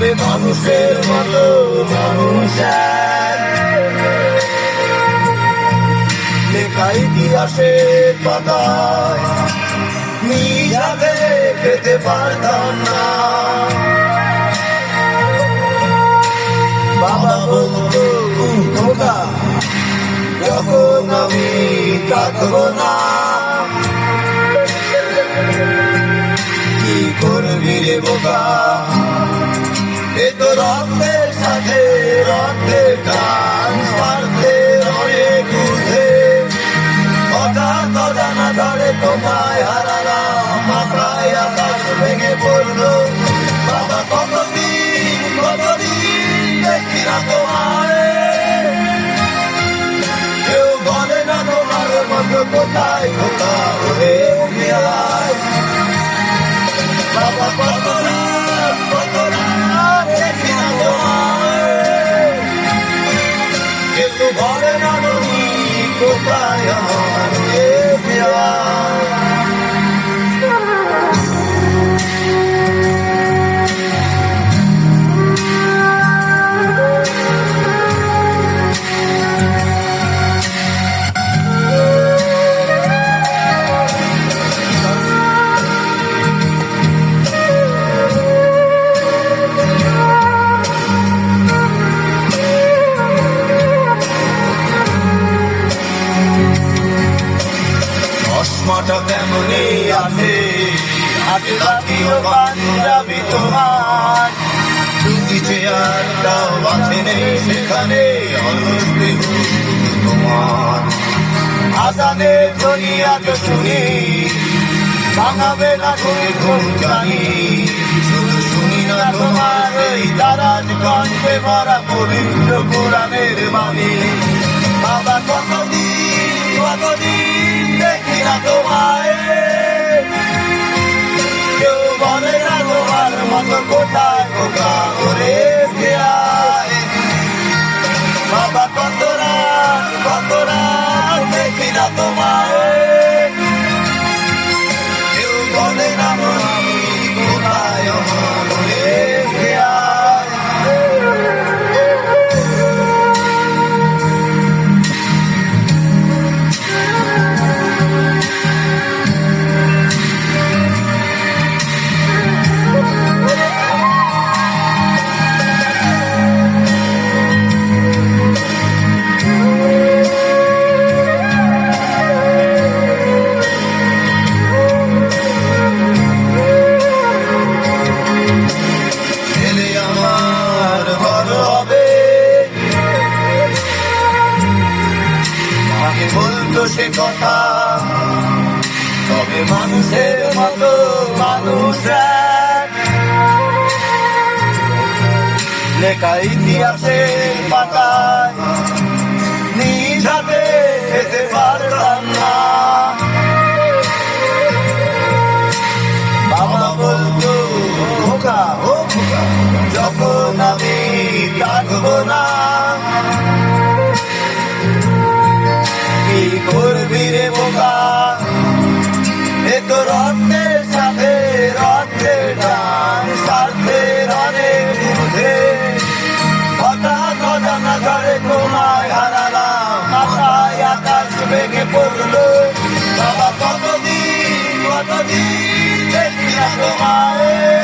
তবে মানুষের মতো মানুষ লেখা ইতিহাসের পাতায় নিজাতে পেতে পারতাম না। বাবা বলতো খোকা যখন আমি কাঁদবো না, কি করবি রে বোকা, এ তো রক্তের সাথে রক্তের টান, স্বার্থের অনেক ঊর্ধ্বে হঠাৎ অজানা ধরে তোমায় হারালাম, মাথায় আকাশ ভেঙে পড়লো। বাবা কতদিন দেখি না তোমায়, কেউ বলে না তোমার মতো কোথায় খোকা ওরে উঠিয়ায়। বাবা কত রাত দেখি না তোমায়, কেউ বলে না তুমি কোথায় আমার উঠিয়ায়। চশমাটা তেমনই আছে, হাতে লাঠিও পাঞ্জাবি তোমার, সুতি চেয়ারটাও বাঁচে নেই সেখানে, অলসবে তোমার। আজানের ধ্বনি আজ শুনি, ভাঙাবে না করে ঘুম জানি, শুধু শুনি না তোমার এই দারাজ কণ্ঠে ভরা পবিত্র কোরআনের বাণী। বাবা কতদিন দেখি না তোমায়, কেউ বলে না তোমার মতো কোথায় খোকা ওরে উঠিয়ায়। বাবা কত রাত দেখি না তোমায়, কেউ বলে না মনি কোথায় আমার ওরে উঠিয়ায়। বলতো সে কথা, তবে মানুষের মতো মানুষ লেখা ইতিহাসের পাতায় নিজ হাতে খেতে পারতাম না।